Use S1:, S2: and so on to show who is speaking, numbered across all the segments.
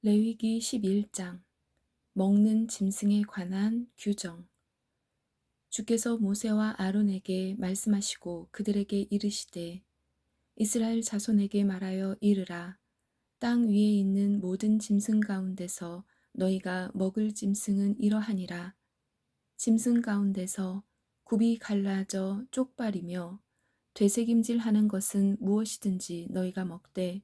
S1: 레위기 11장 먹는 짐승에 관한 규정. 주께서 모세와 아론에게 말씀하시고 그들에게 이르시되 이스라엘 자손에게 말하여 이르라. 땅 위에 있는 모든 짐승 가운데서 너희가 먹을 짐승은 이러하니라. 짐승 가운데서 굽이 갈라져 쪽발이며 되새김질하는 것은 무엇이든지 너희가 먹되,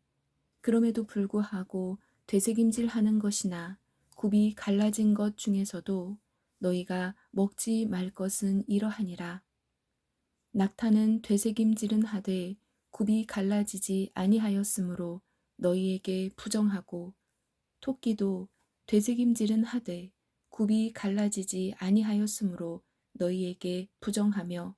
S1: 그럼에도 불구하고 되새김질하는 것이나 굽이 갈라진 것 중에서도 너희가 먹지 말 것은 이러하니라. 낙타는 되새김질은 하되 굽이 갈라지지 아니하였으므로 너희에게 부정하고, 토끼도 되새김질은 하되 굽이 갈라지지 아니하였으므로 너희에게 부정하며,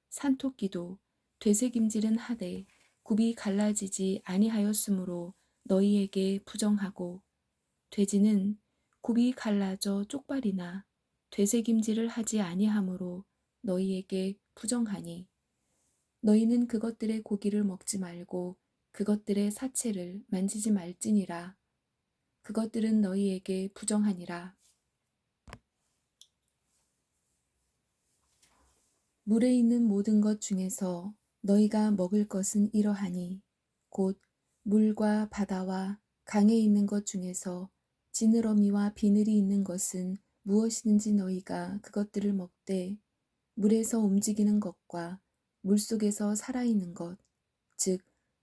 S1: 산토끼도 되새김질은 하되 굽이 갈라지지 아니하였으므로 너희에게 부정하고, 돼지는 굽이 갈라져 쪽발이나 되새김질을 하지 아니하므로 너희에게 부정하니, 너희는 그것들의 고기를 먹지 말고 그것들의 사체를 만지지 말지니라. 그것들은 너희에게 부정하니라. 물에 있는 모든 것 중에서 너희가 먹을 것은 이러하니, 곧 물과 바다와 강에 있는 것 중에서 지느러미와 비늘이 있는 것은 무엇이든지 너희가 그것들을 먹되, 물에서 움직이는 것과 물속에서 살아있는 것, 즉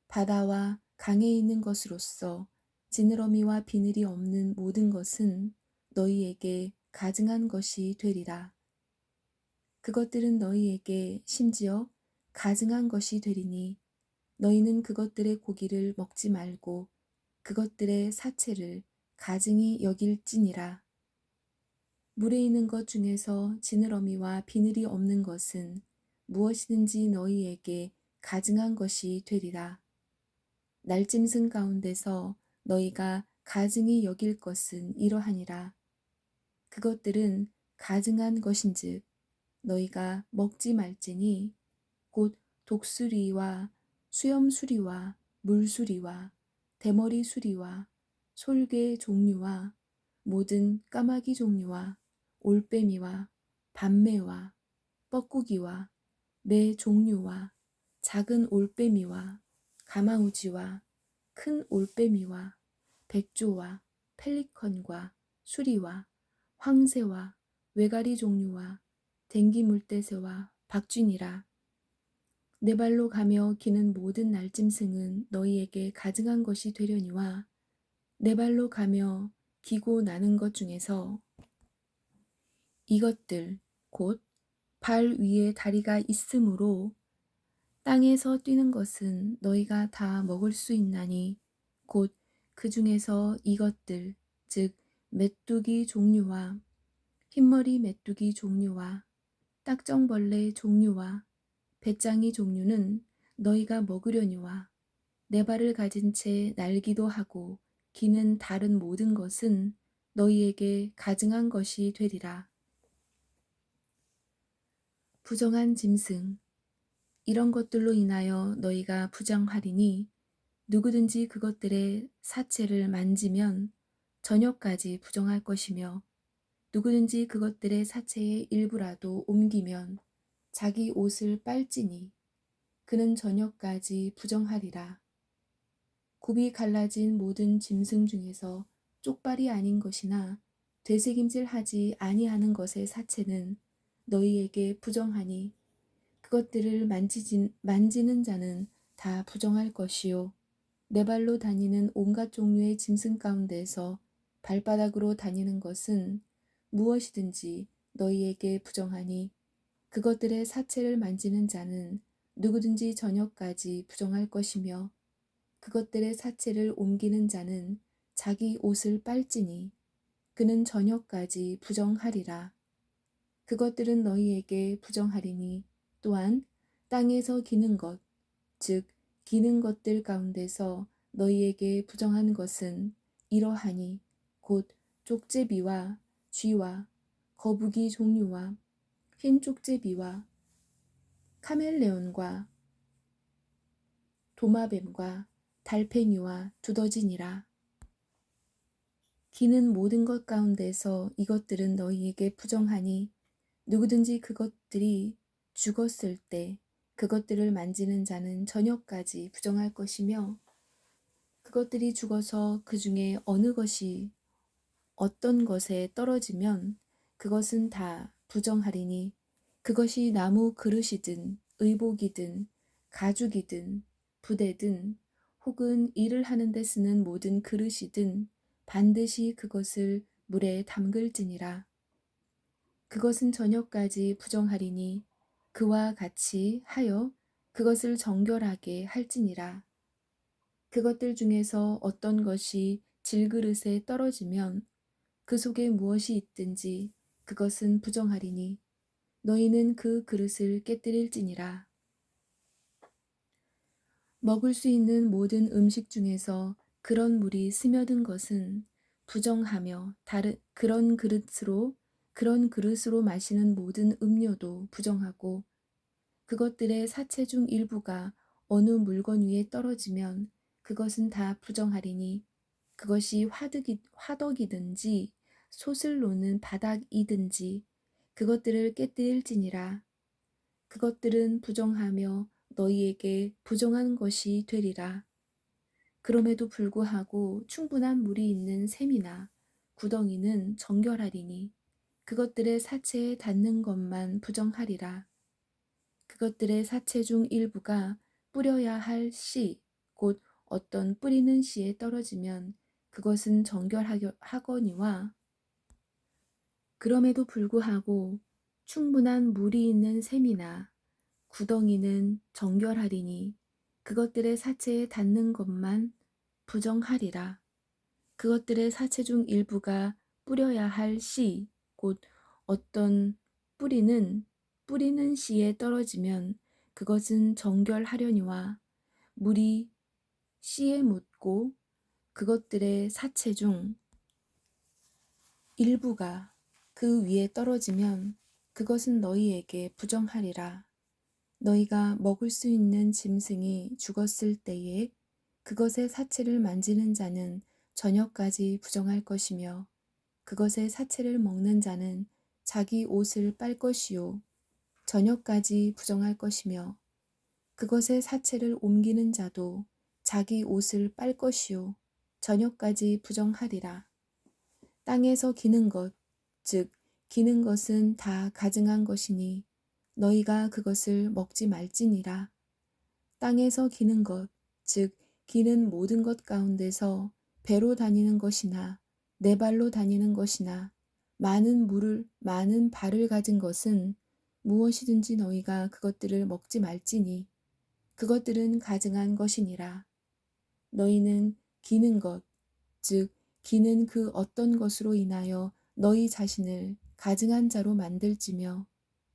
S1: 바다와 강에 있는 것으로서 지느러미와 비늘이 없는 모든 것은 너희에게 가증한 것이 되리라. 그것들은 너희에게 심지어 가증한 것이 되리니, 너희는 그것들의 고기를 먹지 말고 그것들의 사체를 가증히 여길지니라. 물에 있는 것 중에서 지느러미와 비늘이 없는 것은 무엇이든지 너희에게 가증한 것이 되리라. 날짐승 가운데서 너희가 가증히 여길 것은 이러하니라. 그것들은 가증한 것인즉 너희가 먹지 말지니, 곧 독수리와 수염수리와 물수리와 대머리수리와 솔개 종류와 모든 까마귀 종류와 올빼미와 밤매와 뻐꾸기와 매 종류와 작은 올빼미와 가마우지와 큰 올빼미와 백조와 펠리컨과 수리와 황새와 외가리 종류와 댕기 물대새와 박쥐니라. 네 발로 가며 기는 모든 날짐승은 너희에게 가증한 것이 되려니와, 네 발로 가며 기고 나는 것 중에서 이것들 곧 발 위에 다리가 있으므로 땅에서 뛰는 것은 너희가 다 먹을 수 있나니, 곧 그 중에서 이것들 즉 메뚜기 종류와 흰머리 메뚜기 종류와 딱정벌레 종류와 배짱이 종류는 너희가 먹으려니와, 네 발을 가진 채 날기도 하고 기는 다른 모든 것은 너희에게 가증한 것이 되리라. 부정한 짐승. 이런 것들로 인하여 너희가 부정하리니, 누구든지 그것들의 사체를 만지면 저녁까지 부정할 것이며, 누구든지 그것들의 사체의 일부라도 옮기면 자기 옷을 빨지니 그는 저녁까지 부정하리라. 굽이 갈라진 모든 짐승 중에서 쪽발이 아닌 것이나 되새김질하지 아니하는 것의 사체는 너희에게 부정하니, 그것들을 만지는 자는 다 부정할 것이요, 네 발로 다니는 온갖 종류의 짐승 가운데에서 발바닥으로 다니는 것은 무엇이든지 너희에게 부정하니, 그것들의 사체를 만지는 자는 누구든지 저녁까지 부정할 것이며, 그것들의 사체를 옮기는 자는 자기 옷을 빨지니 그는 저녁까지 부정하리라. 그것들은 너희에게 부정하리니, 또한 땅에서 기는 것, 즉 기는 것들 가운데서 너희에게 부정한 것은 이러하니, 곧 족제비와 쥐와 거북이 종류와 흰 족제비와 카멜레온과 도마뱀과 달팽이와 두더지니라. 기는 모든 것 가운데서 이것들은 너희에게 부정하니 누구든지 그것들이 죽었을 때 그것들을 만지는 자는 저녁까지 부정할 것이며 그것들이 죽어서 그 중에 어느 것이 어떤 것에 떨어지면 그것은 다 부정하리니 그것이 나무 그릇이든 의복이든 가죽이든 부대든 혹은 일을 하는 데 쓰는 모든 그릇이든 반드시 그것을 물에 담글지니라. 그것은 저녁까지 부정하리니 그와 같이 하여 그것을 정결하게 할지니라. 그것들 중에서 어떤 것이 질그릇에 떨어지면 그 속에 무엇이 있든지 그것은 부정하리니 너희는 그 그릇을 깨뜨릴지니라. 먹을 수 있는 모든 음식 중에서 그런 물이 스며든 것은 부정하며 그런 그릇으로 마시는 모든 음료도 부정하고 그것들의 사체 중 일부가 어느 물건 위에 떨어지면 그것은 다 부정하리니 그것이 화덕이든지 솥을 놓는 바닥이든지 그것들을 깨뜨릴지니라. 그것들은 부정하며 너희에게 부정한 것이 되리라. 그럼에도 불구하고 충분한 물이 있는 샘이나 구덩이는 정결하리니 그것들의 사체에 닿는 것만 부정하리라. 그것들의 사체 중 일부가 뿌려야 할 씨, 곧 어떤 뿌리는 씨에 떨어지면 그것은 정결하거니와 그럼에도 불구하고 충분한 물이 있는 샘이나 구덩이는 정결하리니 그것들의 사체에 닿는 것만 부정하리라. 그것들의 사체 중 일부가 뿌려야 할 씨, 곧 어떤 뿌리는 씨에 떨어지면 그것은 정결하려니와 물이 씨에 묻고 그것들의 사체 중 일부가 그 위에 떨어지면 그것은 너희에게 부정하리라. 너희가 먹을 수 있는 짐승이 죽었을 때에 그것의 사체를 만지는 자는 저녁까지 부정할 것이며 그것의 사체를 먹는 자는 자기 옷을 빨 것이요 저녁까지 부정할 것이며 그것의 사체를 옮기는 자도 자기 옷을 빨 것이요 저녁까지 부정하리라. 땅에서 기는 것, 즉 기는 것은 다 가증한 것이니 너희가 그것을 먹지 말지니라. 땅에서 기는 것, 즉 기는 모든 것 가운데서 배로 다니는 것이나 네 발로 다니는 것이나 많은 발을 가진 것은 무엇이든지 너희가 그것들을 먹지 말지니 그것들은 가증한 것이니라. 너희는 기는 것, 즉 기는 그 어떤 것으로 인하여 너희 자신을 가증한 자로 만들지며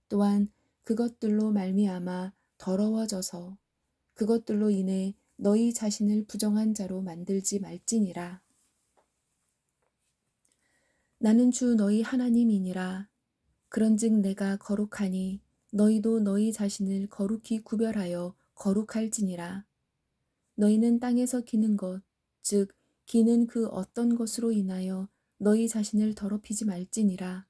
S1: 또한 그것들로 말미암아 더러워져서 그것들로 인해 너희 자신을 부정한 자로 만들지 말지니라. 나는 주 너희 하나님이니라. 그런즉 내가 거룩하니 너희도 너희 자신을 거룩히 구별하여 거룩할지니라. 너희는 땅에서 기는 것, 즉 기는 그 어떤 것으로 인하여 너희 자신을 더럽히지 말지니라.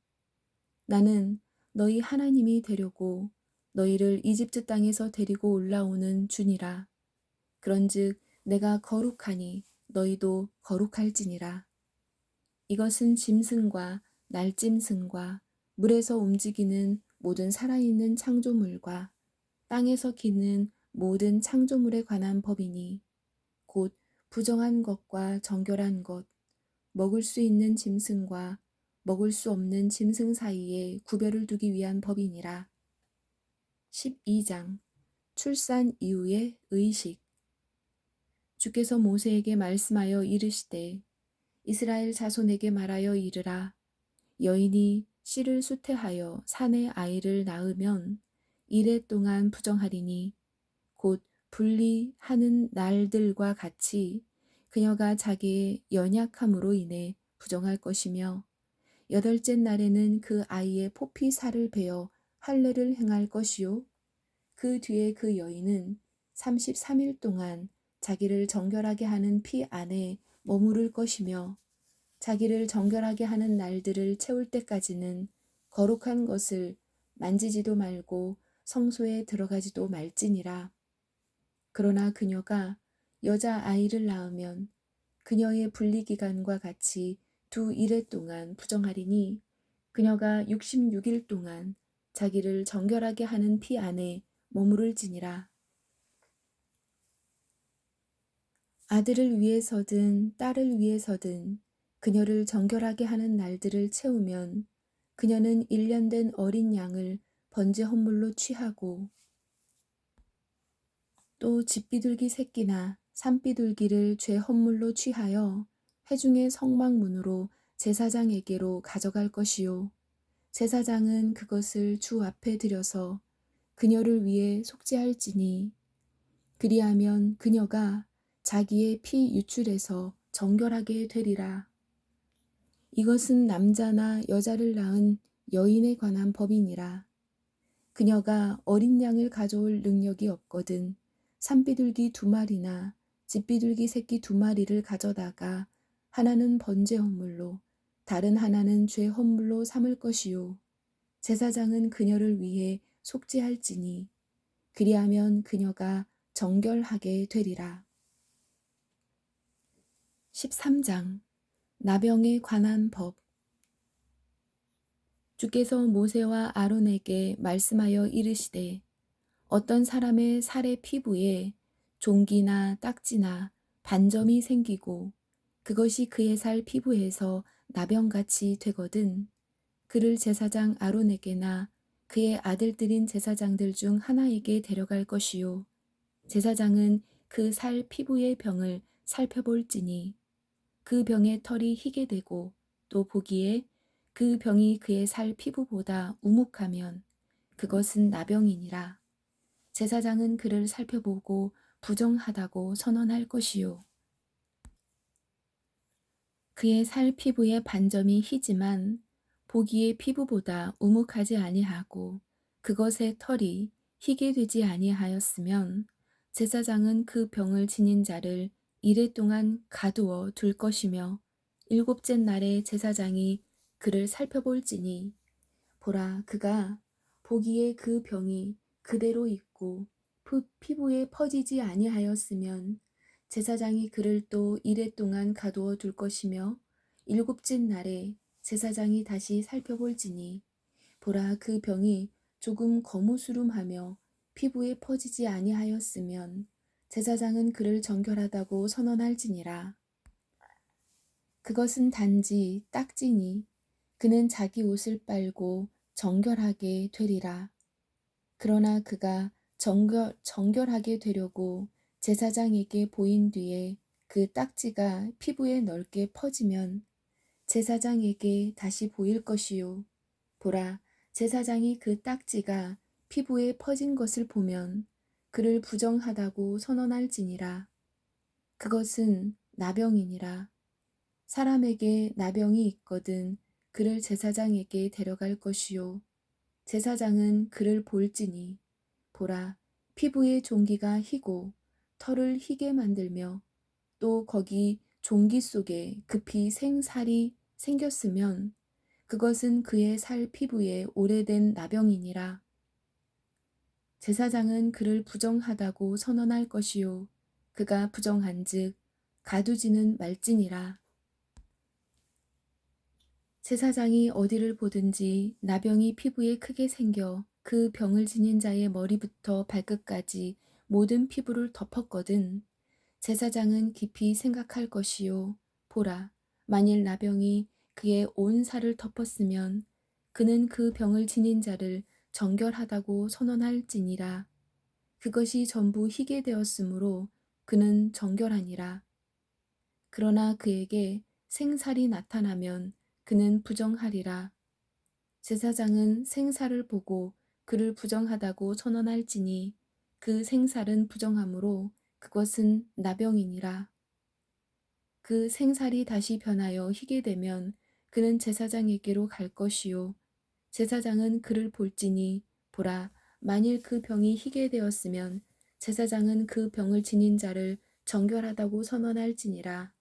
S1: 나는 너희 하나님이 되려고 너희를 이집트 땅에서 데리고 올라오는 주니라. 그런즉 내가 거룩하니 너희도 거룩할지니라. 이것은 짐승과 날짐승과 물에서 움직이는 모든 살아있는 창조물과 땅에서 기는 모든 창조물에 관한 법이니 곧 부정한 것과 정결한 것, 먹을 수 있는 짐승과 먹을 수 없는 짐승 사이에 구별을 두기 위한 법이니라. 12장 출산 이후의 의식. 주께서 모세에게 말씀하여 이르시되 이스라엘 자손에게 말하여 이르라. 여인이 씨를 수태하여 산에 아이를 낳으면 이레 동안 부정하리니 곧 분리하는 날들과 같이 그녀가 자기의 연약함으로 인해 부정할 것이며 여덟째 날에는 그 아이의 포피 살을 베어 할례를 행할 것이요 그 뒤에 그 여인은 33일 동안 자기를 정결하게 하는 피 안에 머무를 것이며 자기를 정결하게 하는 날들을 채울 때까지는 거룩한 것을 만지지도 말고 성소에 들어가지도 말지니라. 그러나 그녀가 여자아이를 낳으면 그녀의 분리기간과 같이 두 이레 동안 부정하리니 그녀가 66일 동안 자기를 정결하게 하는 피 안에 머무를지니라. 아들을 위해서든 딸을 위해서든 그녀를 정결하게 하는 날들을 채우면 그녀는 1년 된 어린 양을 번제 헌물로 취하고 또 집비둘기 새끼나 산비둘기를 죄 헌물로 취하여 회중의 성막문으로 제사장에게로 가져갈 것이요. 제사장은 그것을 주 앞에 들여서 그녀를 위해 속죄할지니 그리하면 그녀가 자기의 피 유출에서 정결하게 되리라. 이것은 남자나 여자를 낳은 여인에 관한 법이니라. 그녀가 어린 양을 가져올 능력이 없거든 산비둘기 2마리나 집비둘기 새끼 2마리를 가져다가 하나는 번제 헌물로 다른 하나는 죄 헌물로 삼을 것이요. 제사장은 그녀를 위해 속죄할지니 그리하면 그녀가 정결하게 되리라. 13장 나병에 관한 법. 주께서 모세와 아론에게 말씀하여 이르시되 어떤 사람의 살의 피부에 종기나 딱지나 반점이 생기고 그것이 그의 살 피부에서 나병같이 되거든 그를 제사장 아론에게나 그의 아들들인 제사장들 중 하나에게 데려갈 것이요 제사장은 그 살 피부의 병을 살펴볼지니 그 병의 털이 희게 되고 또 보기에 그 병이 그의 살 피부보다 우묵하면 그것은 나병이니라. 제사장은 그를 살펴보고 부정하다고 선언할 것이요. 그의 살 피부의 반점이 희지만 보기에 피부보다 우묵하지 아니하고 그것의 털이 희게 되지 아니하였으면 제사장은 그 병을 지닌 자를 이레 동안 가두어 둘 것이며 7째 날에 제사장이 그를 살펴볼지니 보라 그가 보기에 그 병이 그대로 있고 피부에 퍼지지 아니하였으면 제사장이 그를 또 이레 동안 가두어 둘 것이며 7째 날에 제사장이 다시 살펴볼지니 보라 그 병이 조금 거무스름하며 피부에 퍼지지 아니하였으면 제사장은 그를 정결하다고 선언할지니라. 그것은 단지 딱지니 그는 자기 옷을 빨고 정결하게 되리라. 그러나 그가 정결하게 되려고 제사장에게 보인 뒤에 그 딱지가 피부에 넓게 퍼지면 제사장에게 다시 보일 것이요. 보라, 제사장이 그 딱지가 피부에 퍼진 것을 보면 그를 부정하다고 선언할지니라. 그것은 나병이니라. 사람에게 나병이 있거든 그를 제사장에게 데려갈 것이요. 제사장은 그를 볼지니 보라 피부의 종기가 희고 털을 희게 만들며 또 거기 종기 속에 급히 생살이 생겼으면 그것은 그의 살 피부에 오래된 나병이니라. 제사장은 그를 부정하다고 선언할 것이요 그가 부정한즉 가두지는 말지니라. 제사장이 어디를 보든지 나병이 피부에 크게 생겨 그 병을 지닌 자의 머리부터 발끝까지 모든 피부를 덮었거든. 제사장은 깊이 생각할 것이요. 보라, 만일 나병이 그의 온 살을 덮었으면 그는 그 병을 지닌 자를 정결하다고 선언할지니라. 그것이 전부 희게 되었으므로 그는 정결하니라. 그러나 그에게 생살이 나타나면 그는 부정하리라. 제사장은 생살을 보고 그를 부정하다고 선언할지니 그 생살은 부정하므로 그것은 나병이니라. 그 생살이 다시 변하여 희게 되면 그는 제사장에게로 갈 것이요. 제사장은 그를 볼지니 보라, 만일 그 병이 희게 되었으면 제사장은 그 병을 지닌 자를 정결하다고 선언할지니라.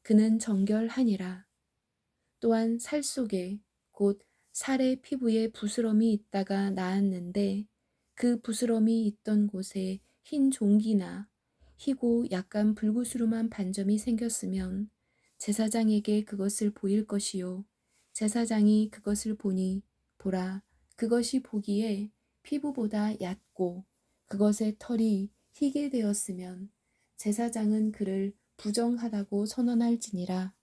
S1: 그는 정결하니라. 또한 살 속에 곧 살의 피부에 부스럼이 있다가 나았는데 그 부스럼이 있던 곳에 흰 종기나 희고 약간 불구스름한 반점이 생겼으면 제사장에게 그것을 보일 것이요 제사장이 그것을 보니 보라 그것이 보기에 피부보다 얕고 그것의 털이 희게 되었으면 제사장은 그를 부정하다고 선언할지니라.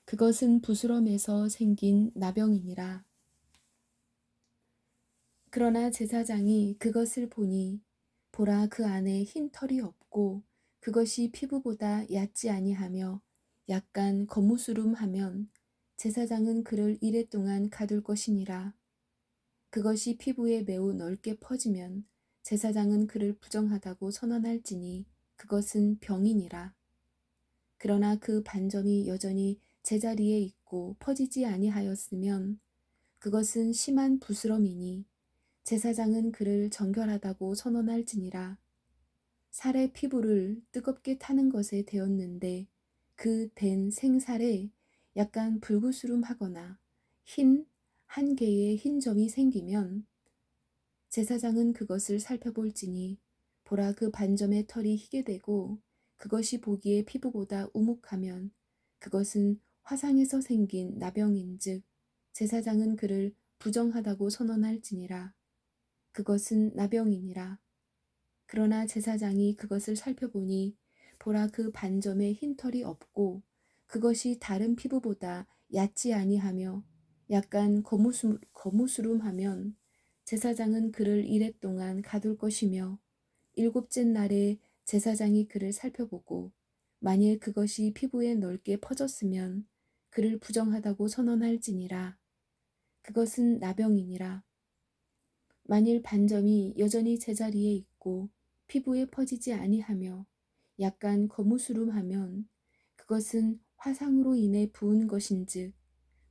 S1: 그것은 부스럼에서 생긴 나병이니라. 그러나 제사장이 그것을 보니 보라 그 안에 흰 털이 없고 그것이 피부보다 얕지 아니하며 약간 거무스름하면 제사장은 그를 이레 동안 가둘 것이니라. 그것이 피부에 매우 넓게 퍼지면 제사장은 그를 부정하다고 선언할지니 그것은 병이니라. 그러나 그 반점이 여전히 제자리에 있고 퍼지지 아니하였으면 그것은 심한 부스럼이니 제사장은 그를 정결하다고 선언할지니라. 살의 피부를 뜨겁게 타는 것에 되었는데 그 된 생살에 약간 불구스름하거나 흰 한 개의 흰 점이 생기면 제사장은 그것을 살펴볼지니 보라 그 반점의 털이 희게 되고 그것이 보기에 피부보다 우묵하면 그것은 화상에서 생긴 나병인즉 제사장은 그를 부정하다고 선언할지니라. 그것은 나병이니라. 그러나 제사장이 그것을 살펴보니 보라 그 반점에 흰 털이 없고 그것이 다른 피부보다 얕지 아니하며 약간 거무스름하면 제사장은 그를 이레 동안 가둘 것이며 일곱째 날에 제사장이 그를 살펴보고 만일 그것이 피부에 넓게 퍼졌으면 그를 부정하다고 선언할지니라. 그것은 나병이니라. 만일 반점이 여전히 제자리에 있고 피부에 퍼지지 아니하며 약간 거무스름하면 그것은 화상으로 인해 부은 것인즉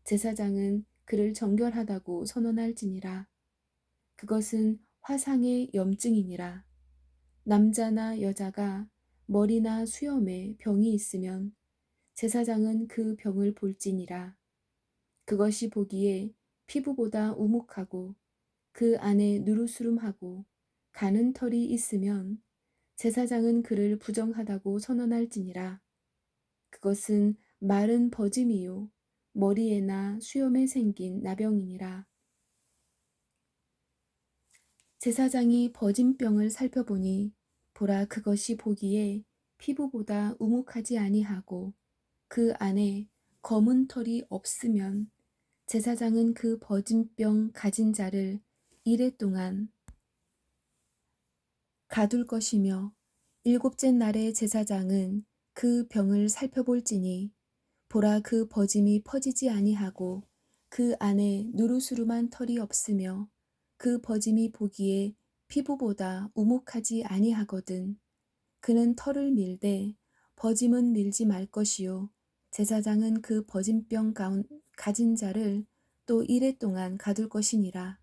S1: 제사장은 그를 정결하다고 선언할지니라. 그것은 화상의 염증이니라. 남자나 여자가 머리나 수염에 병이 있으면 제사장은 그 병을 볼지니라. 그것이 보기에 피부보다 우묵하고 그 안에 누르스름하고 가는 털이 있으면 제사장은 그를 부정하다고 선언할지니라. 그것은 마른 버짐이요 머리에나 수염에 생긴 나병이니라. 제사장이 버짐병을 살펴보니 보라 그것이 보기에 피부보다 우묵하지 아니하고 그 안에 검은 털이 없으면 제사장은 그 버짐병 가진 자를 이레 동안 가둘 것이며 일곱째 날에 제사장은 그 병을 살펴볼지니 보라 그 버짐이 퍼지지 아니하고 그 안에 누르스름한 털이 없으며 그 버짐이 보기에 피부보다 우묵하지 아니하거든. 그는 털을 밀되 버짐은 밀지 말 것이요 제사장은 그 버짐병 가진 자를 또 이레 동안 가둘 것이니라.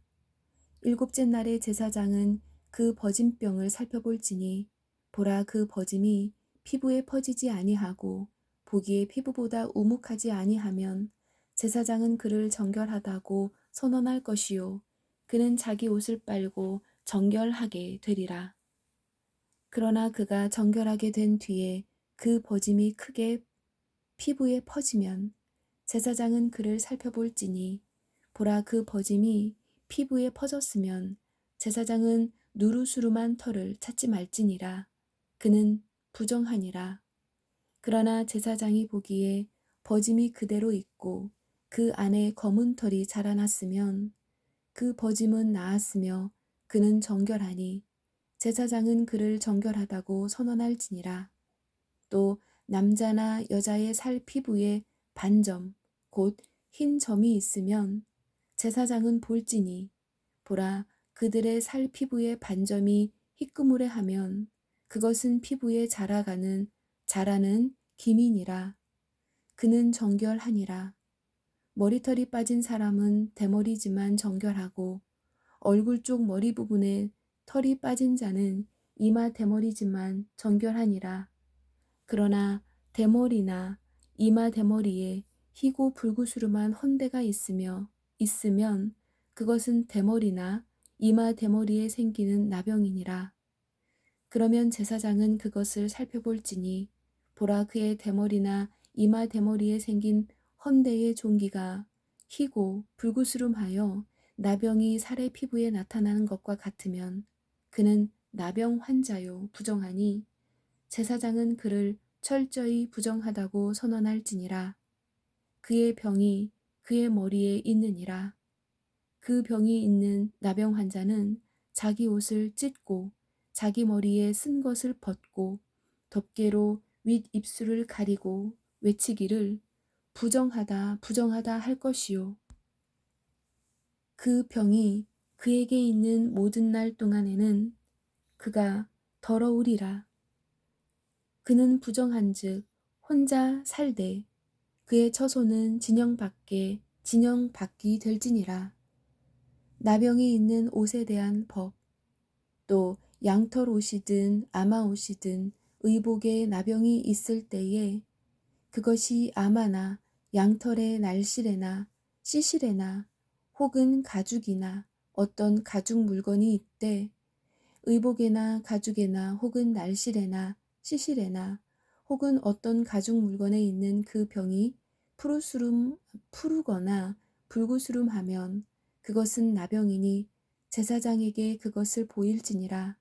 S1: 일곱째 날에 제사장은 그 버짐병을 살펴볼지니 보라 그 버짐이 피부에 퍼지지 아니하고 보기에 피부보다 우묵하지 아니하면 제사장은 그를 정결하다고 선언할 것이요 그는 자기 옷을 빨고 정결하게 되리라. 그러나 그가 정결하게 된 뒤에 그 버짐이 크게 피부에 퍼지면 제사장은 그를 살펴볼지니 보라 그 버짐이 피부에 퍼졌으면 제사장은 누르스름한 털을 찾지 말지니라. 그는 부정하니라. 그러나 제사장이 보기에 버짐이 그대로 있고 그 안에 검은 털이 자라났으면 그 버짐은 나았으며 그는 정결하니 제사장은 그를 정결하다고 선언할지니라. 또 남자나 여자의 살 피부에 반점 곧 흰 점이 있으면 제사장은 볼지니 보라 그들의 살 피부에 반점이 희끄무레 하면 그것은 피부에 자라는 기민이라. 그는 정결하니라. 머리털이 빠진 사람은 대머리지만 정결하고 얼굴 쪽 머리 부분에 털이 빠진 자는 이마 대머리지만 정결하니라. 그러나 대머리나 이마 대머리에 희고 불구스름한 헌대가 있으면 그것은 대머리나 이마 대머리에 생기는 나병이니라. 그러면 제사장은 그것을 살펴볼지니 보라 그의 대머리나 이마 대머리에 생긴 헌대의 종기가 희고 불구스름하여 나병이 살의 피부에 나타나는 것과 같으면 그는 나병 환자요 부정하니 제사장은 그를 철저히 부정하다고 선언할지니라. 그의 병이 그의 머리에 있느니라. 그 병이 있는 나병 환자는 자기 옷을 찢고 자기 머리에 쓴 것을 벗고 덮개로 윗 입술을 가리고 외치기를 부정하다 부정하다 할 것이요. 그 병이 그에게 있는 모든 날 동안에는 그가 더러우리라. 그는 부정한즉 혼자 살되 그의 처소는 진영밖이 될지니라. 나병이 있는 옷에 대한 법, 또 양털 옷이든 아마 옷이든 의복에 나병이 있을 때에 그것이 아마나 양털의 날실에나 시실에나 혹은 가죽이나 어떤 가죽 물건이 있되 의복에나 가죽에나 혹은 날실에나 시실에나 혹은 어떤 가죽 물건에 있는 그 병이 푸르거나 불구스름하면 그것은 나병이니 제사장에게 그것을 보일지니라.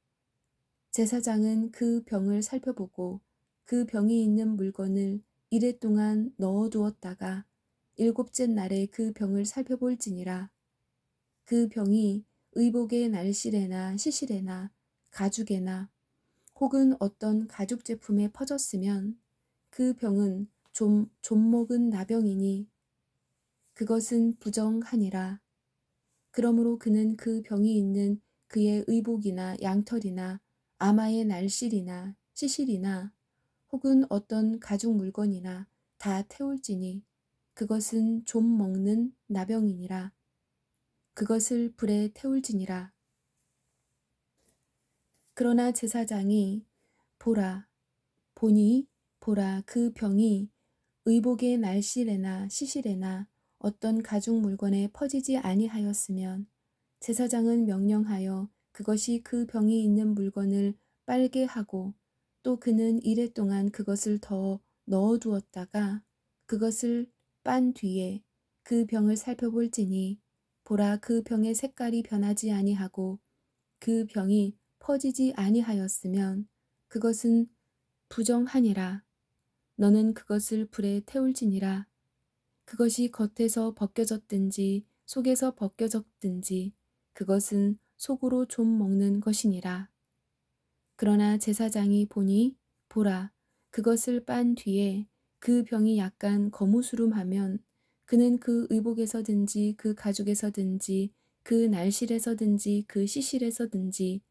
S1: 제사장은 그 병을 살펴보고 그 병이 있는 물건을 이레 동안 넣어두었다가 일곱째 날에 그 병을 살펴볼지니라. 그 병이 의복의 날실에나 시실에나 가죽에나 혹은 어떤 가죽 제품에 퍼졌으면 그 병은 좀 먹은 나병이니 그것은 부정하니라. 그러므로 그는 그 병이 있는 그의 의복이나 양털이나 아마의 날실이나 시실이나 혹은 어떤 가죽 물건이나 다 태울지니 그것은 좀 먹는 나병이니라. 그것을 불에 태울지니라. 그러나 제사장이 보니 그 병이 의복의 날실에나 시실에나 어떤 가죽 물건에 퍼지지 아니하였으면 제사장은 명령하여 그것이 그 병이 있는 물건을 빨게 하고 또 그는 이레 동안 그것을 더 넣어두었다가 그것을 빤 뒤에 그 병을 살펴볼지니 보라 그 병의 색깔이 변하지 아니하고 그 병이 퍼지지 아니하였으면 그것은 부정하니라. 너는 그것을 불에 태울지니라. 그것이 겉에서 벗겨졌든지 속에서 벗겨졌든지 그것은 속으로 좀 먹는 것이니라. 그러나 제사장이 보니 그것을 빤 뒤에 그 병이 약간 거무스름하면 그는 그 의복에서든지 그 가죽에서든지 그 날실에서든지 그 시실에서든지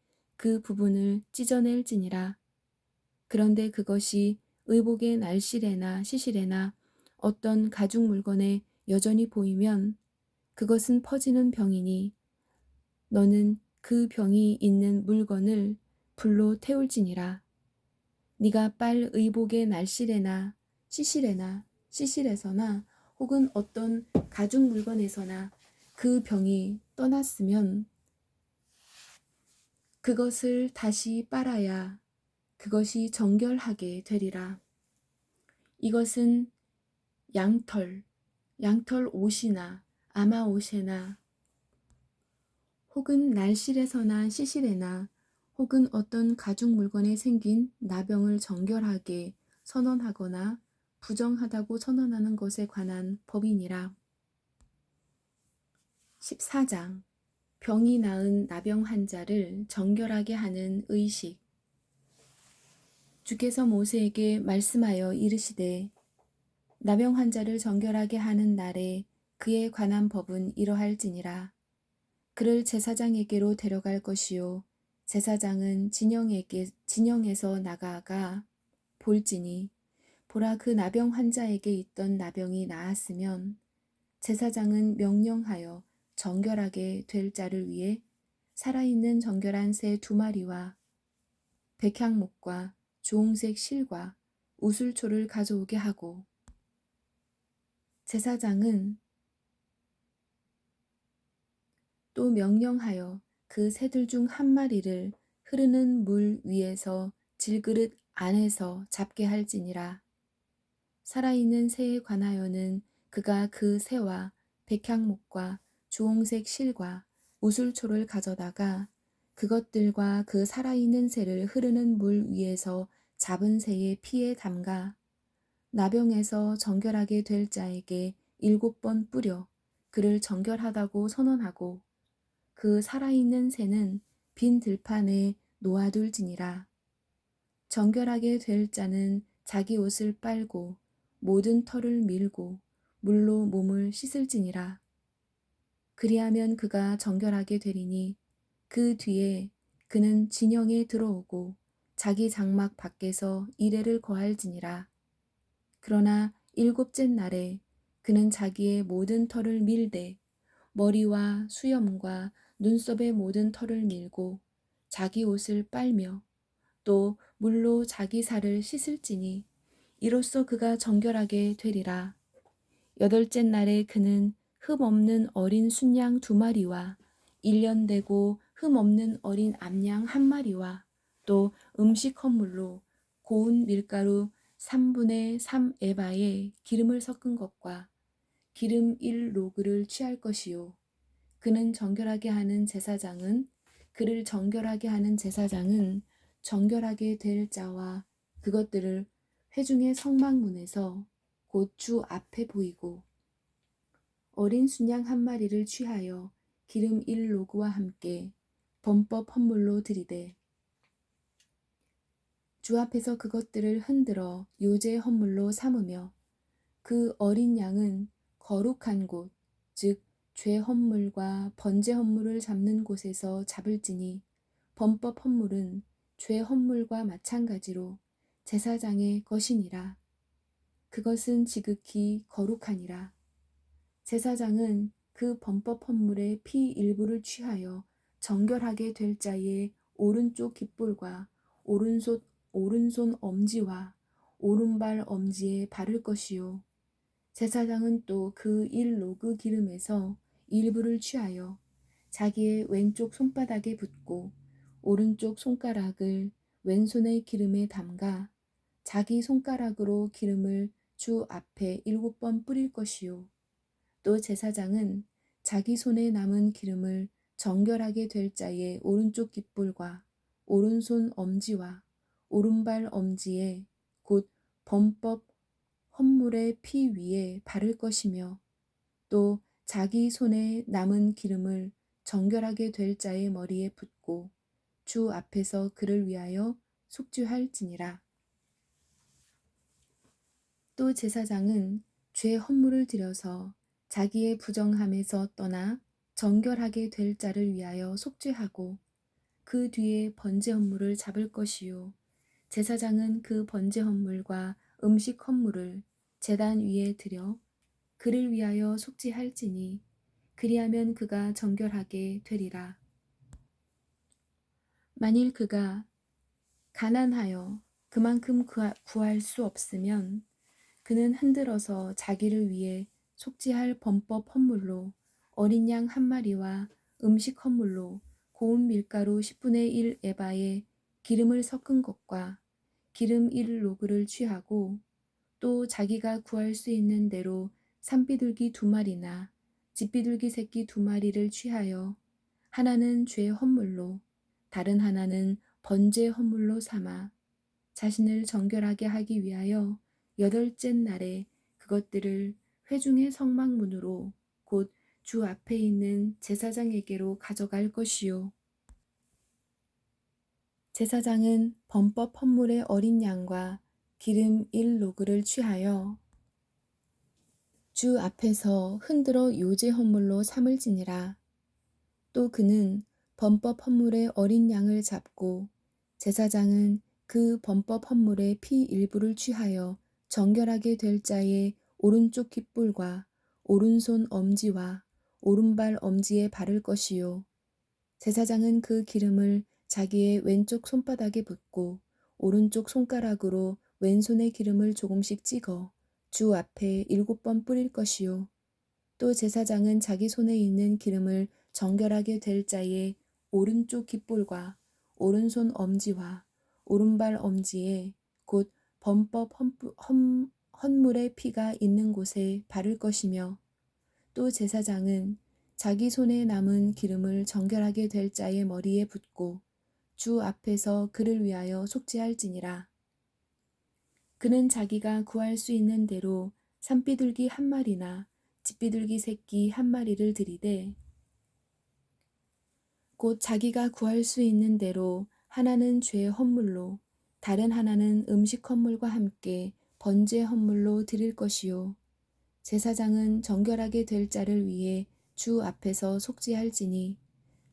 S1: 그 부분을 찢어낼지니라. 그런데 그것이 의복의 날실에나 시실에나 어떤 가죽 물건에 여전히 보이면 그것은 퍼지는 병이니 너는 그 병이 있는 물건을 불로 태울지니라. 네가 빨 의복의 날실에나 시실에서나 혹은 어떤 가죽 물건에서나 그 병이 떠났으면 그것을 다시 빨아야 그것이 정결하게 되리라. 이것은 양털 옷이나 아마 옷에나 혹은 날실에서나 시실에나 혹은 어떤 가죽 물건에 생긴 나병을 정결하게 선언하거나 부정하다고 선언하는 것에 관한 법이니라. 14장 병이 나은 나병 환자를 정결하게 하는 의식. 주께서 모세에게 말씀하여 이르시되 나병 환자를 정결하게 하는 날에 그에 관한 법은 이러할지니라. 그를 제사장에게로 데려갈 것이요 제사장은 진영에서 나가가 볼지니 보라 그 나병 환자에게 있던 나병이 나았으면 제사장은 명령하여 정결하게 될 자를 위해 살아있는 정결한 새 2마리와 백향목과 주홍색 실과 우슬초를 가져오게 하고 제사장은 또 명령하여 그 새들 중 한 마리를 흐르는 물 위에서 질그릇 안에서 잡게 할지니라. 살아있는 새에 관하여는 그가 그 새와 백향목과 주홍색 실과 우슬초를 가져다가 그것들과 그 살아있는 새를 흐르는 물 위에서 잡은 새의 피에 담가 나병에서 정결하게 될 자에게 7번 뿌려 그를 정결하다고 선언하고 그 살아있는 새는 빈 들판에 놓아둘지니라. 정결하게 될 자는 자기 옷을 빨고 모든 털을 밀고 물로 몸을 씻을지니라. 그리하면 그가 정결하게 되리니 그 뒤에 그는 진영에 들어오고 자기 장막 밖에서 이레를 거할지니라. 그러나 7째 날에 그는 자기의 모든 털을 밀되 머리와 수염과 눈썹의 모든 털을 밀고 자기 옷을 빨며 또 물로 자기 살을 씻을지니 이로써 그가 정결하게 되리라. 8째 날에 그는 흠 없는 어린 순양 2마리와 1년 되고 흠 없는 어린 암양 1마리와 또 음식 헌물로 고운 밀가루 3분의 3 에바에 기름을 섞은 것과 기름 1로그를 취할 것이요. 그를 정결하게 하는 제사장은 정결하게 될 자와 그것들을 회중의 성막문에서 곧 주 앞에 보이고 어린 순양 1마리를 취하여 기름 1로그와 함께 범법 헌물로 드리되 주 앞에서 그것들을 흔들어 요제 헌물로 삼으며 그 어린 양은 거룩한 곳, 즉 죄 헌물과 번제 헌물을 잡는 곳에서 잡을지니 범법 헌물은 죄 헌물과 마찬가지로 제사장의 것이니라. 그것은 지극히 거룩하니라. 제사장은 그 범법 헌물의 피 일부를 취하여 정결하게 될 자의 오른쪽 깃볼과 오른손 엄지와 오른발 엄지에 바를 것이요. 제사장은 또 그 1로그 기름에서 일부를 취하여 자기의 왼쪽 손바닥에 붓고 오른쪽 손가락을 왼손의 기름에 담가 자기 손가락으로 기름을 주 앞에 7번 뿌릴 것이요. 또 제사장은 자기 손에 남은 기름을 정결하게 될 자의 오른쪽 깃볼과 오른손 엄지와 오른발 엄지에 곧 범법 헌물의 피 위에 바를 것이며 또 자기 손에 남은 기름을 정결하게 될 자의 머리에 붓고 주 앞에서 그를 위하여 속죄할지니라. 또 제사장은 죄 헌물을 드려서 자기의 부정함에서 떠나 정결하게 될 자를 위하여 속죄하고 그 뒤에 번제 헌물을 잡을 것이요. 제사장은 그 번제 헌물과 음식 헌물을 제단 위에 드려 그를 위하여 속죄할지니 그리하면 그가 정결하게 되리라. 만일 그가 가난하여 그만큼 구할 수 없으면 그는 흔들어서 자기를 위해 속죄할 범법 헌물로 어린 양 1마리와 음식 헌물로 고운 밀가루 10분의 1 에바에 기름을 섞은 것과 기름 1로그를 취하고 또 자기가 구할 수 있는 대로 산비둘기 2마리나 집비둘기 새끼 2마리를 취하여 하나는 죄 헌물로 다른 하나는 번제 헌물로 삼아 자신을 정결하게 하기 위하여 8째 날에 그것들을 회중의 성막문으로 곧 주 앞에 있는 제사장에게로 가져갈 것이요. 제사장은 범법 헌물의 어린 양과 기름 1로그를 취하여 주 앞에서 흔들어 요제 헌물로 삼을지니라. 또 그는 범법 헌물의 어린 양을 잡고 제사장은 그 범법 헌물의 피 일부를 취하여 정결하게 될 자의 오른쪽 깃볼과 오른손 엄지와 오른발 엄지에 바를 것이요. 제사장은 그 기름을 자기의 왼쪽 손바닥에 붓고 오른쪽 손가락으로 왼손의 기름을 조금씩 찍어 주 앞에 7번 뿌릴 것이요. 또 제사장은 자기 손에 있는 기름을 정결하게 될 자의 오른쪽 깃볼과 오른손 엄지와 오른발 엄지에 곧 범법 헌물의 피가 있는 곳에 바를 것이며, 또 제사장은 자기 손에 남은 기름을 정결하게 될 자의 머리에 붓고 주 앞에서 그를 위하여 속죄할지니라. 그는 자기가 구할 수 있는 대로 산비둘기 한 마리나 집비둘기 새끼 한 마리를 드리되, 곧 자기가 구할 수 있는 대로 하나는 죄 헌물로 다른 하나는 음식 헌물과 함께 번제 헌물로 드릴 것이요. 제사장은 정결하게 될 자를 위해 주 앞에서 속죄할지니,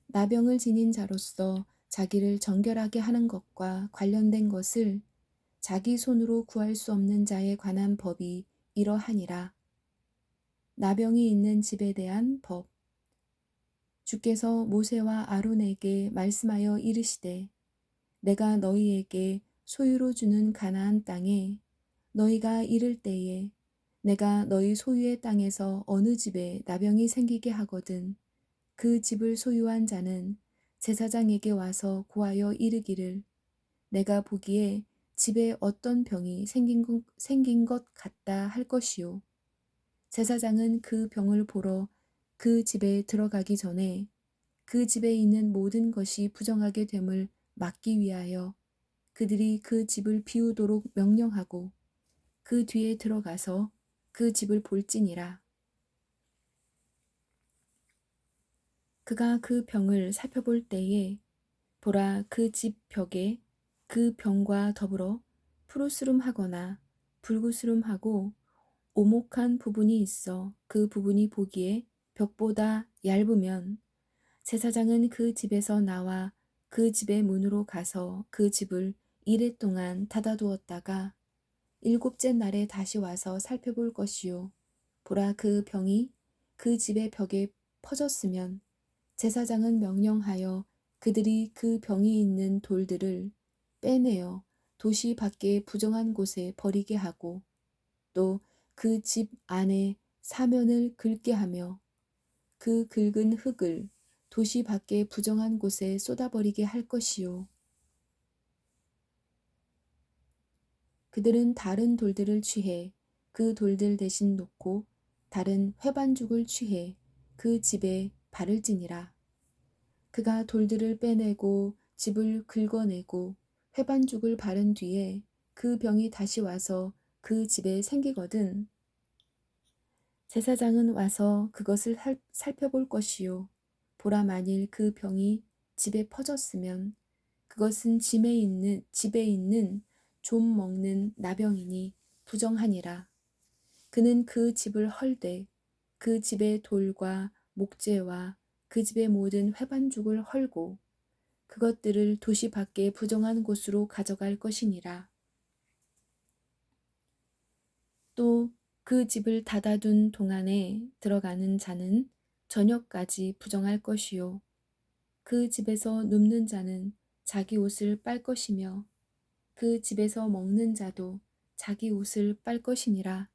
S1: 나병을 지닌 자로서 자기를 정결하게 하는 것과 관련된 것을 자기 손으로 구할 수 없는 자에 관한 법이 이러하니라. 나병이 있는 집에 대한 법. 주께서 모세와 아론에게 말씀하여 이르시되, 내가 너희에게 소유로 주는 가나안 땅에 너희가 이를 때에 내가 너희 소유의 땅에서 어느 집에 나병이 생기게 하거든 그 집을 소유한 자는 제사장에게 와서 고하여 이르기를, 내가 보기에 집에 어떤 병이 생긴 것 같다 할 것이요. 제사장은 그 병을 보러 그 집에 들어가기 전에 그 집에 있는 모든 것이 부정하게 됨을 막기 위하여 그들이 그 집을 비우도록 명령하고 그 뒤에 들어가서 그 집을 볼지니라. 그가 그 병을 살펴볼 때에 보라, 그 집 벽에 그 병과 더불어 푸르스름하거나 붉으스름하고 오목한 부분이 있어 그 부분이 보기에 벽보다 얇으면, 제사장은 그 집에서 나와 그 집의 문으로 가서 그 집을 이레 동안 닫아두었다가 일곱째 날에 다시 와서 살펴볼 것이요. 보라, 그 병이 그 집의 벽에 퍼졌으면 제사장은 명령하여 그들이 그 병이 있는 돌들을 빼내어 도시 밖에 부정한 곳에 버리게 하고, 또 그 집 안에 사면을 긁게 하며 그 긁은 흙을 도시 밖에 부정한 곳에 쏟아버리게 할 것이요. 그들은 다른 돌들을 취해 그 돌들 대신 놓고 다른 회반죽을 취해 그 집에 바를지니라. 그가 돌들을 빼내고 집을 긁어내고 회반죽을 바른 뒤에 그 병이 다시 와서 그 집에 생기거든 제사장은 와서 그것을 살펴볼 것이요. 보라, 만일 그 병이 집에 퍼졌으면 그것은 집에 있는 좀 먹는 나병이니 부정하니라. 그는 그 집을 헐되 그 집의 돌과 목재와 그 집의 모든 회반죽을 헐고 그것들을 도시 밖에 부정한 곳으로 가져갈 것이니라. 또 그 집을 닫아둔 동안에 들어가는 자는 저녁까지 부정할 것이요. 그 집에서 눕는 자는 자기 옷을 빨 것이며 그 집에서 먹는 자도 자기 옷을 빨 것이니라.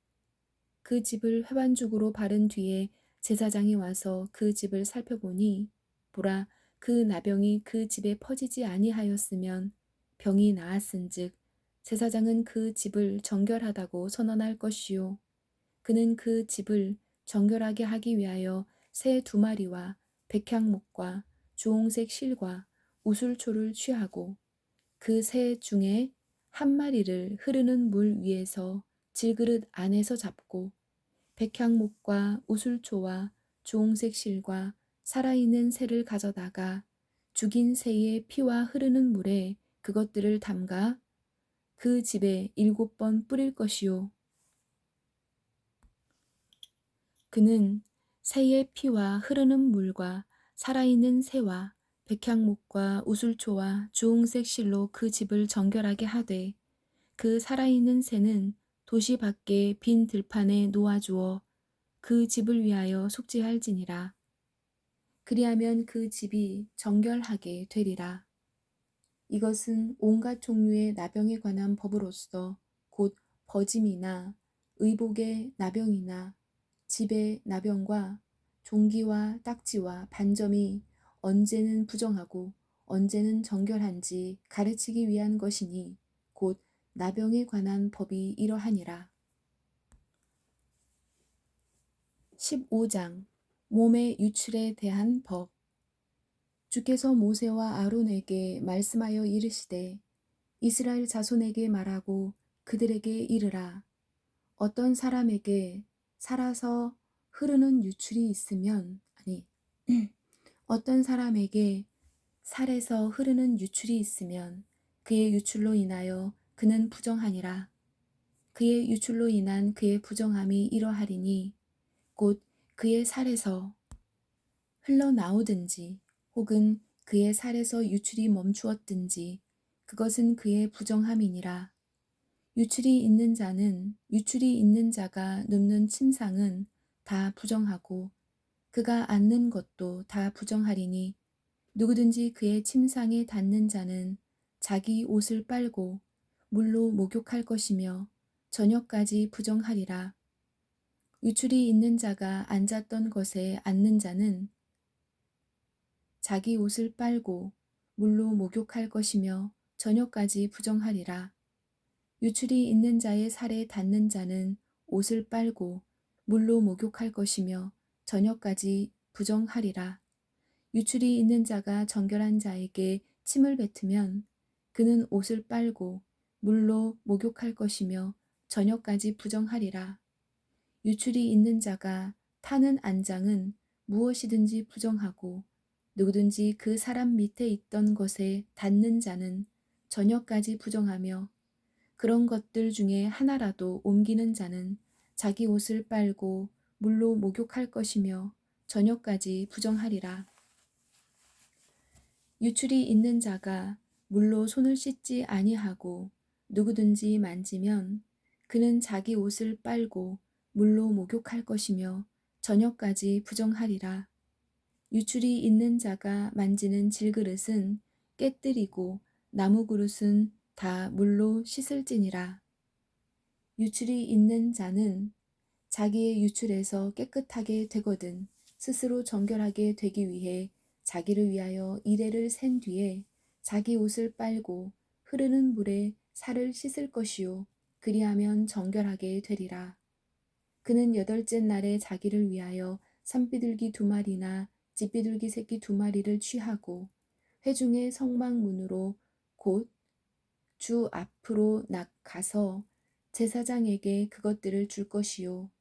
S1: 그 집을 회반죽으로 바른 뒤에 제사장이 와서 그 집을 살펴보니 보라, 그 나병이 그 집에 퍼지지 아니하였으면 병이 나았은즉 제사장은 그 집을 정결하다고 선언할 것이요. 그는 그 집을 정결하게 하기 위하여 새 2마리와 백향목과 주홍색 실과 우슬초를 취하고 그 새 중에 한 마리를 흐르는 물 위에서 질그릇 안에서 잡고 백향목과 우슬초와 주홍색 실과 살아있는 새를 가져다가 죽인 새의 피와 흐르는 물에 그것들을 담가 그 집에 7번 뿌릴 것이요. 그는 새의 피와 흐르는 물과 살아있는 새와 백향목과 우슬초와 주홍색 실로 그 집을 정결하게 하되 그 살아있는 새는 도시 밖에 빈 들판에 놓아주어 그 집을 위하여 속죄할지니라. 그리하면 그 집이 정결하게 되리라. 이것은 온갖 종류의 나병에 관한 법으로서 곧 버짐이나 의복의 나병이나 집의 나병과 종기와 딱지와 반점이 언제는 부정하고 언제는 정결한지 가르치기 위한 것이니 곧 나병에 관한 법이 이러하니라. 15장 몸의 유출에 대한 법. 주께서 모세와 아론에게 말씀하여 이르시되 이스라엘 자손에게 말하고 그들에게 이르라. 어떤 사람에게 살아서 흐르는 유출이 있으면 어떤 사람에게 살에서 흐르는 유출이 있으면 그의 유출로 인하여 그는 부정하니라. 그의 유출로 인한 그의 부정함이 이러하리니 곧 그의 살에서 흘러나오든지 혹은 그의 살에서 유출이 멈추었든지 그것은 그의 부정함이니라. 유출이 있는 자가 눕는 침상은 다 부정하고 그가 앉는 것도 다 부정하리니 누구든지 그의 침상에 닿는 자는 자기 옷을 빨고 물로 목욕할 것이며 저녁까지 부정하리라. 유출이 있는 자가 앉았던 것에 앉는 자는 자기 옷을 빨고 물로 목욕할 것이며 저녁까지 부정하리라. 유출이 있는 자의 살에 닿는 자는 옷을 빨고 물로 목욕할 것이며 저녁까지 부정하리라. 유출이 있는 자가 정결한 자에게 침을 뱉으면 그는 옷을 빨고 물로 목욕할 것이며 저녁까지 부정하리라. 유출이 있는 자가 타는 안장은 무엇이든지 부정하고 누구든지 그 사람 밑에 있던 것에 닿는 자는 저녁까지 부정하며 그런 것들 중에 하나라도 옮기는 자는 자기 옷을 빨고 물로 목욕할 것이며 저녁까지 부정하리라. 유출이 있는 자가 물로 손을 씻지 아니하고 누구든지 만지면 그는 자기 옷을 빨고 물로 목욕할 것이며 저녁까지 부정하리라. 유출이 있는 자가 만지는 질그릇은 깨뜨리고 나무 그릇은 다 물로 씻을지니라. 유출이 있는 자는 자기의 유출에서 깨끗하게 되거든 스스로 정결하게 되기 위해 자기를 위하여 이레를 센 뒤에 자기 옷을 빨고 흐르는 물에 살을 씻을 것이요 그리하면 정결하게 되리라. 그는 여덟째 날에 자기를 위하여 산비둘기 2마리나 집비둘기 새끼 2마리를 취하고 회중의 성막문으로 곧 주 앞으로 가서 제사장에게 그것들을 줄 것이요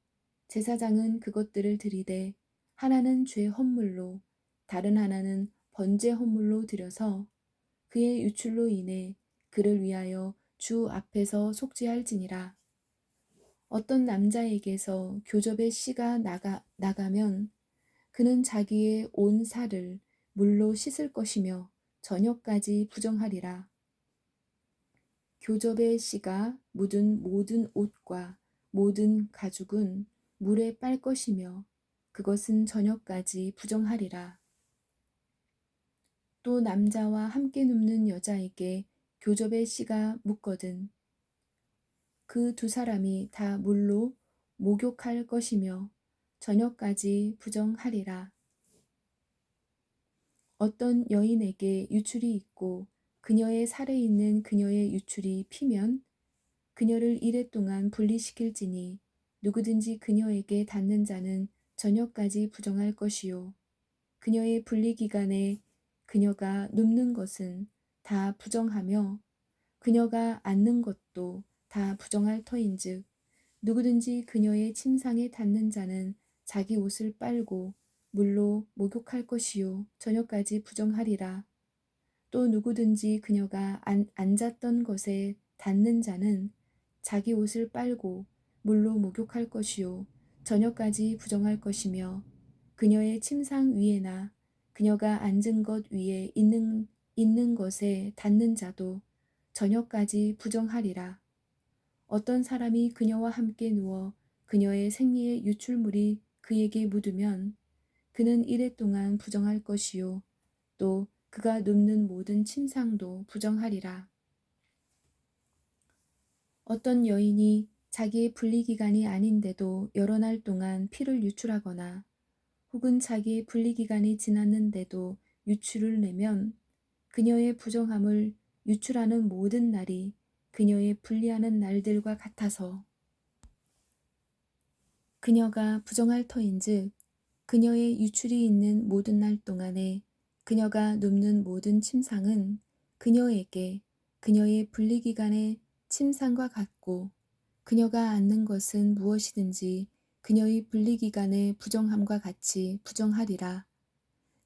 S1: 제사장은 그것들을 드리되 하나는 죄 헌물로 다른 하나는 번제 헌물로 드려서 그의 유출로 인해 그를 위하여 주 앞에서 속죄할지니라. 어떤 남자에게서 교접의 씨가 나가면 그는 자기의 온 살을 물로 씻을 것이며 저녁까지 부정하리라. 교접의 씨가 묻은 모든 옷과 모든 가죽은 물에 빨 것이며 그것은 저녁까지 부정하리라. 또 남자와 함께 눕는 여자에게 교접의 씨가 묻거든 그 2사람이 다 물로 목욕할 것이며 저녁까지 부정하리라. 어떤 여인에게 유출이 있고 그녀의 살에 있는 그녀의 유출이 피면 그녀를 이레 동안 분리시킬지니 누구든지 그녀에게 닿는 자는 저녁까지 부정할 것이요 그녀의 분리 기간에 그녀가 눕는 것은 다 부정하며 그녀가 앉는 것도 다 부정할 터인즉 누구든지 그녀의 침상에 닿는 자는 자기 옷을 빨고 물로 목욕할 것이요 저녁까지 부정하리라. 또 누구든지 그녀가 앉았던 것에 닿는 자는 자기 옷을 빨고 물로 목욕할 것이요 저녁까지 부정할 것이며 그녀의 침상 위에나 그녀가 앉은 것 위에 있는 것에 닿는 자도 저녁까지 부정하리라. 어떤 사람이 그녀와 함께 누워 그녀의 생리의 유출물이 그에게 묻으면 그는 이레 동안 부정할 것이요 또 그가 눕는 모든 침상도 부정하리라. 어떤 여인이 자기의 분리기간이 아닌데도 여러 날 동안 피를 유출하거나 혹은 자기의 분리기간이 지났는데도 유출을 내면 그녀의 부정함을 유출하는 모든 날이 그녀의 분리하는 날들과 같아서 그녀가 부정할 터인즉 그녀의 유출이 있는 모든 날 동안에 그녀가 눕는 모든 침상은 그녀에게 그녀의 분리기간의 침상과 같고 그녀가 앉는 것은 무엇이든지 그녀의 분리기간의 부정함과 같이 부정하리라.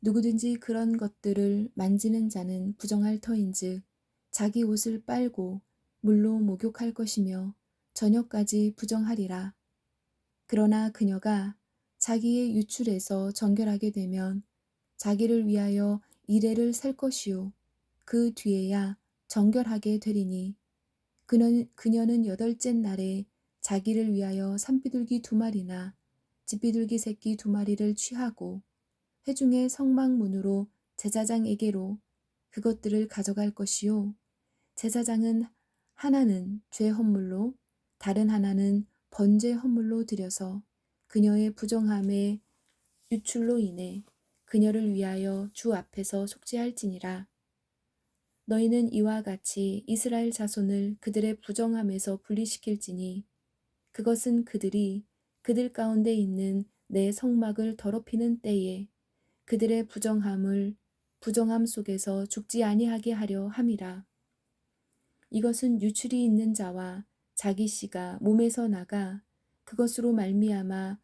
S1: 누구든지 그런 것들을 만지는 자는 부정할 터인즉 자기 옷을 빨고 물로 목욕할 것이며 저녁까지 부정하리라. 그러나 그녀가 자기의 유출에서 정결하게 되면 자기를 위하여 이레를 셀 것이요 그 뒤에야 정결하게 되리니 그녀는 여덟째 날에 자기를 위하여 산비둘기 2마리나 집비둘기 새끼 2마리를 취하고 회중의 성막문으로 제사장에게로 그것들을 가져갈 것이요 제사장은 하나는 죄 헌물로 다른 하나는 번제 헌물로 드려서 그녀의 부정함의 유출로 인해 그녀를 위하여 주 앞에서 속죄할지니라. 너희는 이와 같이 이스라엘 자손을 그들의 부정함에서 분리시킬지니 그것은 그들이 그들 가운데 있는 내 성막을 더럽히는 때에 그들의 부정함 속에서 죽지 아니하게 하려 함이라. 이것은 유출이 있는 자와 자기 씨가 몸에서 나가 그것으로 말미암아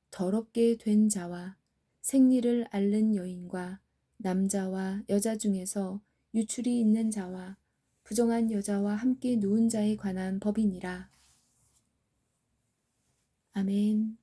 S1: 더럽게 된 자와 생리를 앓는 여인과 남자와 여자 중에서 유출이 있는 자와 부정한 여자와 함께 누운 자에 관한 법이니라. 아멘.